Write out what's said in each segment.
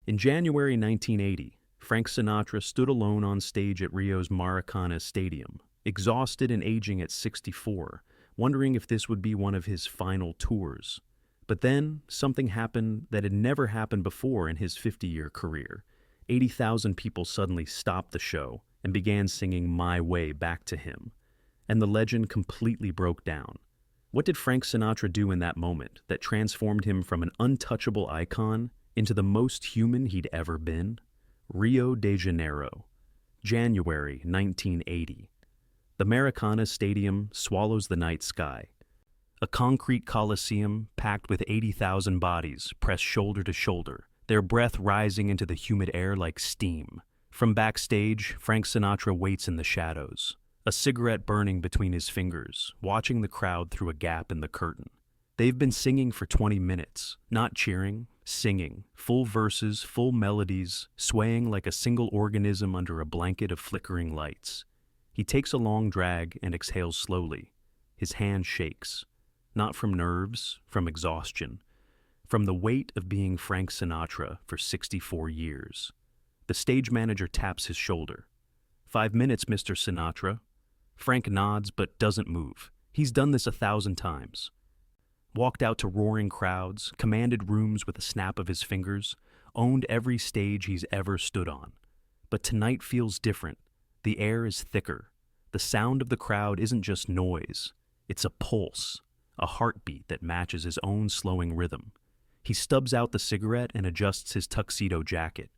In January 1980, Frank Sinatra stood alone on stage at Rio's Maracanã Stadium, exhausted and aging at 64, wondering if this would be one of his final tours. But then, something happened that had never happened before in his 50-year career. 80,000 people suddenly stopped the show and began singing My Way back to him. And the legend completely broke down. What did Frank Sinatra do in that moment that transformed him from an untouchable icon into the most human he'd ever been? Rio de Janeiro, January 1980. The Maracanã Stadium swallows the night sky. A concrete coliseum packed with 80,000 bodies pressed shoulder to shoulder, their breath rising into the humid air like steam. From backstage, Frank Sinatra waits in the shadows, a cigarette burning between his fingers, watching the crowd through a gap in the curtain. They've been singing for 20 minutes, not cheering, singing, full verses, full melodies, swaying like a single organism under a blanket of flickering lights. He takes a long drag and exhales slowly. His hand shakes, not from nerves, from exhaustion, from the weight of being Frank Sinatra for 64 years. The stage manager taps his shoulder. 5 minutes, Mr. Sinatra. Frank nods but doesn't move. He's done this 1,000 times. Walked out to roaring crowds, commanded rooms with a snap of his fingers, owned every stage he's ever stood on. But tonight feels different. The air is thicker. The sound of the crowd isn't just noise. It's a pulse, a heartbeat that matches his own slowing rhythm. He stubs out the cigarette and adjusts his tuxedo jacket.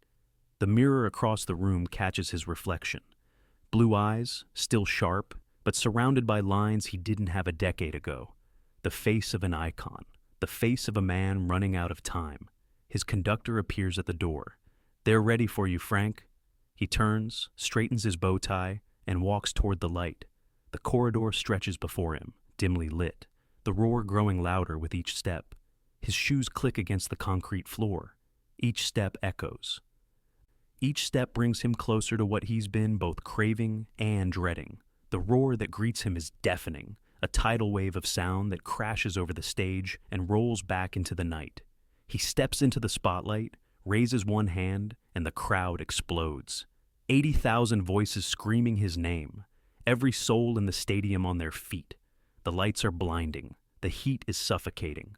The mirror across the room catches his reflection. Blue eyes, still sharp, but surrounded by lines he didn't have a decade ago. The face of an icon, the face of a man running out of time. His conductor appears at the door. "They're ready for you, Frank." He turns, straightens his bow tie, and walks toward the light. The corridor stretches before him, dimly lit, the roar growing louder with each step. His shoes click against the concrete floor. Each step echoes. Each step brings him closer to what he's been both craving and dreading. The roar that greets him is deafening, a tidal wave of sound that crashes over the stage and rolls back into the night. He steps into the spotlight, raises one hand, and the crowd explodes. 80,000 voices screaming his name, every soul in the stadium on their feet. The lights are blinding, the heat is suffocating.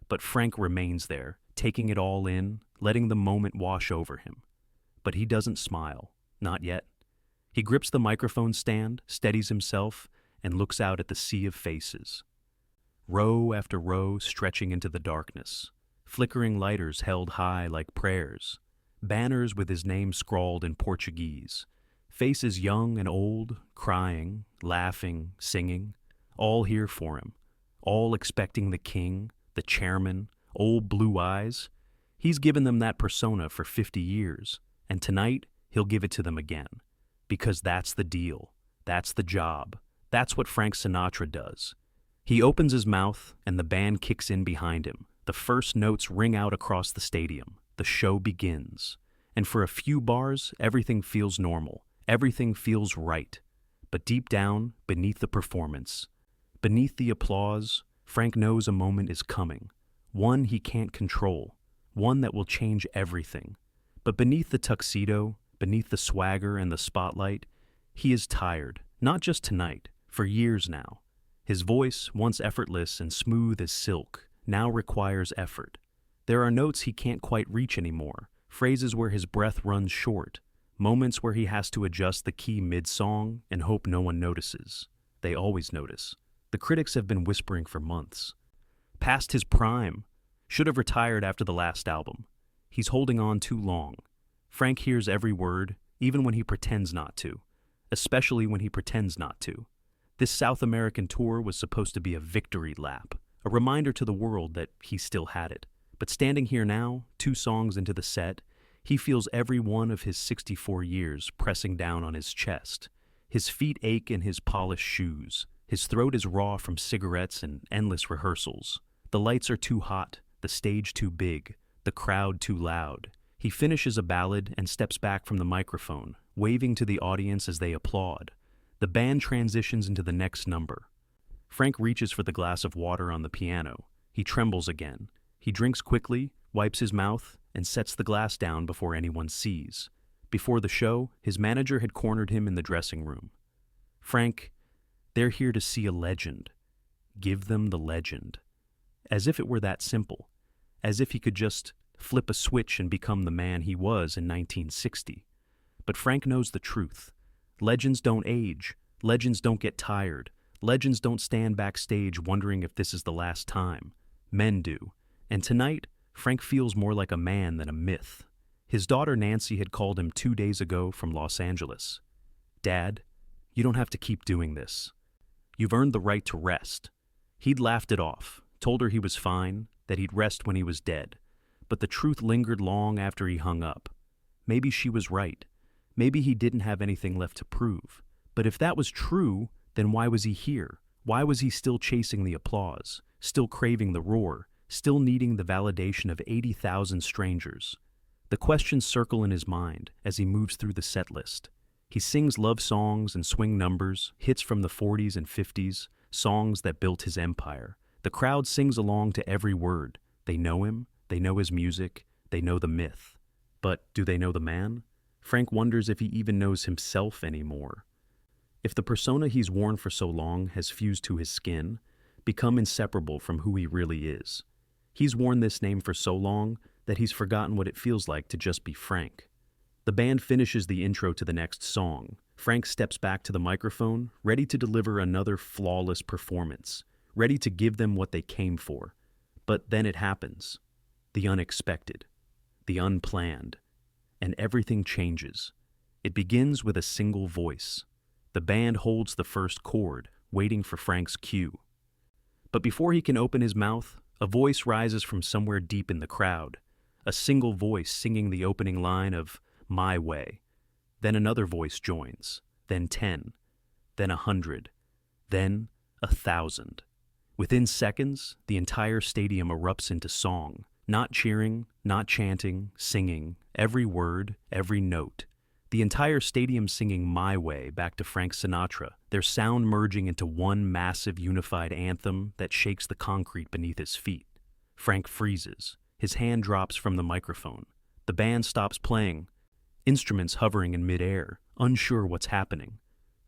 But Frank remains there, taking it all in, letting the moment wash over him. But he doesn't smile, not yet. He grips the microphone stand, steadies himself, and looks out at the sea of faces. Row after row stretching into the darkness, flickering lighters held high like prayers, banners with his name scrawled in Portuguese, faces young and old, crying, laughing, singing, all here for him, all expecting the king, the chairman, old blue eyes. He's given them that persona for 50 years, and tonight he'll give it to them again. Because that's the deal, that's the job, that's what Frank Sinatra does. He opens his mouth, and the band kicks in behind him. The first notes ring out across the stadium. The show begins. And for a few bars, everything feels normal. Everything feels right. But deep down, beneath the performance, beneath the applause, Frank knows a moment is coming. One he can't control. One that will change everything. But beneath the tuxedo, beneath the swagger and the spotlight, he is tired. Not just tonight, for years now. His voice, once effortless and smooth as silk, now requires effort. There are notes he can't quite reach anymore, phrases where his breath runs short, moments where he has to adjust the key mid-song and hope no one notices. They always notice. The critics have been whispering for months. Past his prime. Should have retired after the last album. He's holding on too long. Frank hears every word, even when he pretends not to. Especially when he pretends not to. This South American tour was supposed to be a victory lap, a reminder to the world that he still had it. But standing here now, 2 songs into the set, he feels every one of his 64 years pressing down on his chest. His feet ache in his polished shoes. His throat is raw from cigarettes and endless rehearsals. The lights are too hot, the stage too big, the crowd too loud. He finishes a ballad and steps back from the microphone, waving to the audience as they applaud. The band transitions into the next number. Frank reaches for the glass of water on the piano. He trembles again. He drinks quickly, wipes his mouth, and sets the glass down before anyone sees. Before the show, his manager had cornered him in the dressing room. "Frank, they're here to see a legend. Give them the legend." As if it were that simple. As if he could just flip a switch and become the man he was in 1960. But Frank knows the truth. Legends don't age. Legends don't get tired. Legends don't stand backstage wondering if this is the last time. Men do. And tonight, Frank feels more like a man than a myth. His daughter Nancy had called him 2 days ago from Los Angeles. "Dad, you don't have to keep doing this. You've earned the right to rest." He'd laughed it off, told her he was fine, that he'd rest when he was dead. But the truth lingered long after he hung up. Maybe she was right. Maybe he didn't have anything left to prove. But if that was true, then why was he here? Why was he still chasing the applause, still craving the roar, still needing the validation of 80,000 strangers? The questions circle in his mind as he moves through the set list. He sings love songs and swing numbers, hits from the 40s and 50s, songs that built his empire. The crowd sings along to every word. They know him, they know his music, they know the myth. But do they know the man? Frank wonders if he even knows himself anymore. If the persona he's worn for so long has fused to his skin, become inseparable from who he really is. He's worn this name for so long that he's forgotten what it feels like to just be Frank. The band finishes the intro to the next song. Frank steps back to the microphone, ready to deliver another flawless performance, ready to give them what they came for. But then it happens. The unexpected, the unplanned, and everything changes. It begins with a single voice. The band holds the first chord, waiting for Frank's cue. But before he can open his mouth, a voice rises from somewhere deep in the crowd, a single voice singing the opening line of "My Way." Then another voice joins, then 10, then 100, then 1,000. Within seconds, the entire stadium erupts into song, not cheering, not chanting, singing, every word, every note. The entire stadium singing "My Way" back to Frank Sinatra, their sound merging into one massive unified anthem that shakes the concrete beneath his feet. Frank freezes. His hand drops from the microphone. The band stops playing, instruments hovering in midair, unsure what's happening.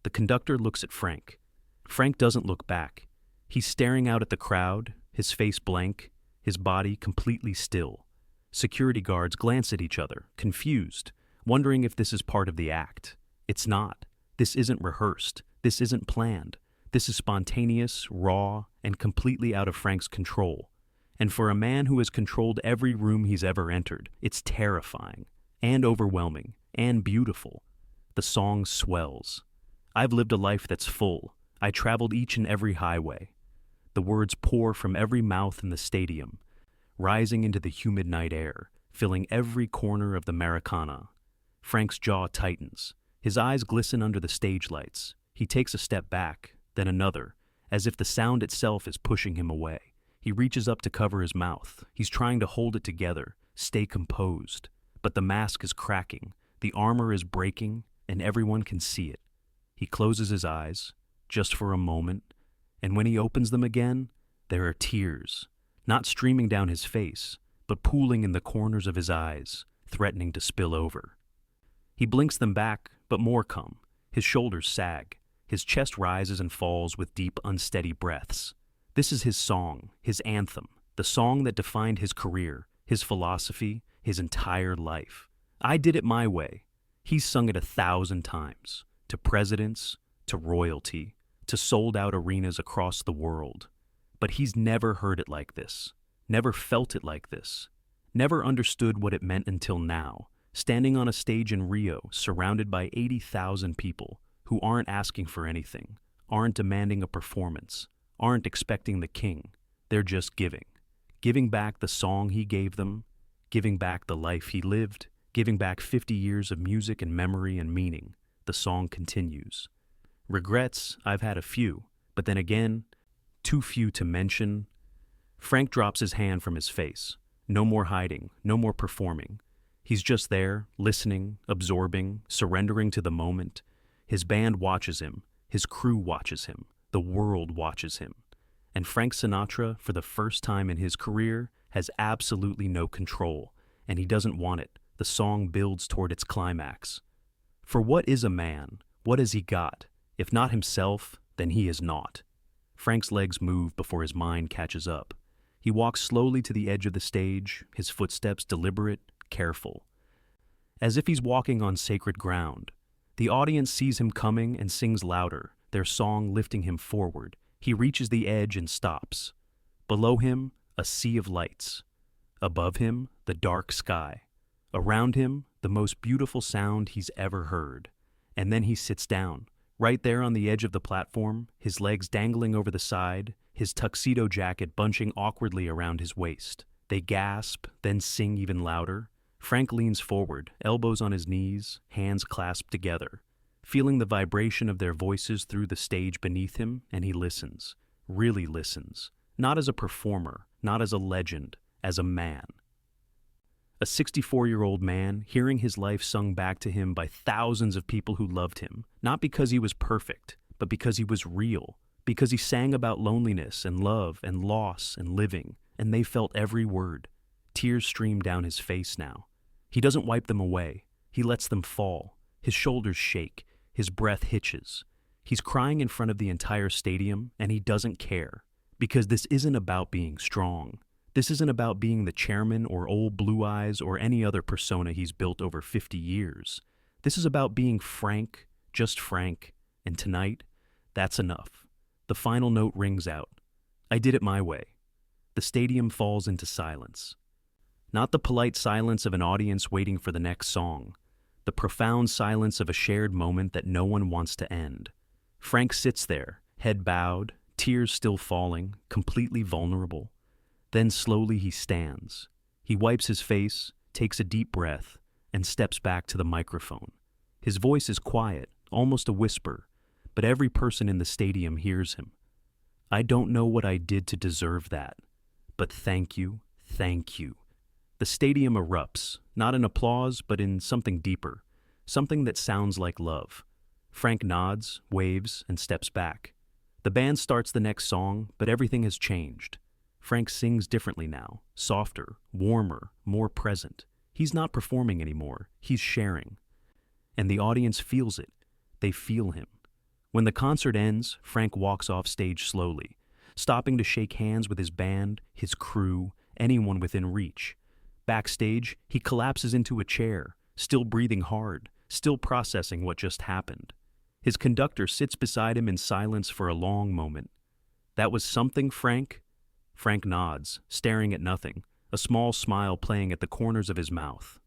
The conductor looks at Frank. Frank doesn't look back. He's staring out at the crowd, his face blank, his body completely still. Security guards glance at each other, confused, wondering if this is part of the act. It's not. This isn't rehearsed. This isn't planned. This is spontaneous, raw, and completely out of Frank's control. And for a man who has controlled every room he's ever entered, it's terrifying, and overwhelming, and beautiful. The song swells. "I've lived a life that's full. I traveled each and every highway." The words pour from every mouth in the stadium, rising into the humid night air, filling every corner of the Maracanã. Frank's jaw tightens. His eyes glisten under the stage lights. He takes a step back, then another, as if the sound itself is pushing him away. He reaches up to cover his mouth. He's trying to hold it together, stay composed. But the mask is cracking, the armor is breaking, and everyone can see it. He closes his eyes, just for a moment, and when he opens them again, there are tears, not streaming down his face, but pooling in the corners of his eyes, threatening to spill over. He blinks them back, but more come. His shoulders sag. His chest rises and falls with deep, unsteady breaths. This is his song, his anthem, the song that defined his career, his philosophy, his entire life. "I did it my way." He's sung it 1,000 times, to presidents, to royalty, to sold-out arenas across the world. But he's never heard it like this, never felt it like this, never understood what it meant until now, standing on a stage in Rio, surrounded by 80,000 people who aren't asking for anything, aren't demanding a performance, aren't expecting the king. They're just giving back the song he gave them, giving back the life he lived, giving back 50 years of music and memory and meaning. The song continues. Regrets, I've had a few, but then again, too few to mention. Frank drops his hand from his face. No more hiding, no more performing. He's just there, listening, absorbing, surrendering to the moment. His band watches him, his crew watches him, the world watches him. And Frank Sinatra, for the first time in his career, has absolutely no control, and he doesn't want it. The song builds toward its climax. For what is a man? What has he got? If not himself, then he is naught. Frank's legs move before his mind catches up. He walks slowly to the edge of the stage, his footsteps deliberate, careful. As if he's walking on sacred ground. The audience sees him coming and sings louder, their song lifting him forward. He reaches the edge and stops. Below him, a sea of lights. Above him, the dark sky. Around him, the most beautiful sound he's ever heard. And then he sits down, right there on the edge of the platform, his legs dangling over the side, his tuxedo jacket bunching awkwardly around his waist. They gasp, then sing even louder. Frank leans forward, elbows on his knees, hands clasped together, feeling the vibration of their voices through the stage beneath him, and he listens, really listens, not as a performer, not as a legend, as a man. A 64-year-old man, hearing his life sung back to him by thousands of people who loved him, not because he was perfect, but because he was real, because he sang about loneliness and love and loss and living, and they felt every word. Tears stream down his face now. He doesn't wipe them away. He lets them fall. His shoulders shake. His breath hitches. He's crying in front of the entire stadium, and he doesn't care, because this isn't about being strong. This isn't about being the chairman or old Blue Eyes or any other persona he's built over 50 years. This is about being Frank, just Frank, and tonight, that's enough. The final note rings out. I did it my way. The stadium falls into silence. Not the polite silence of an audience waiting for the next song. The profound silence of a shared moment that no one wants to end. Frank sits there, head bowed, tears still falling, completely vulnerable. Then slowly he stands. He wipes his face, takes a deep breath, and steps back to the microphone. His voice is quiet, almost a whisper, but every person in the stadium hears him. I don't know what I did to deserve that, but thank you, thank you. The stadium erupts, not in applause, but in something deeper, something that sounds like love. Frank nods, waves, and steps back. The band starts the next song, but everything has changed. Frank sings differently now, softer, warmer, more present. He's not performing anymore, he's sharing. And the audience feels it. They feel him. When the concert ends, Frank walks off stage slowly, stopping to shake hands with his band, his crew, anyone within reach. Backstage, he collapses into a chair, still breathing hard, still processing what just happened. His conductor sits beside him in silence for a long moment. That was something, Frank? Frank nods, staring at nothing, a small smile playing at the corners of his mouth.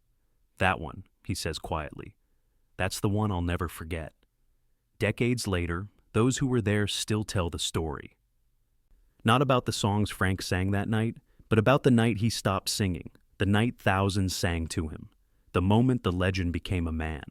That one, he says quietly. That's the one I'll never forget. Decades later, those who were there still tell the story. Not about the songs Frank sang that night, but about the night he stopped singing, the night thousands sang to him, the moment the legend became a man.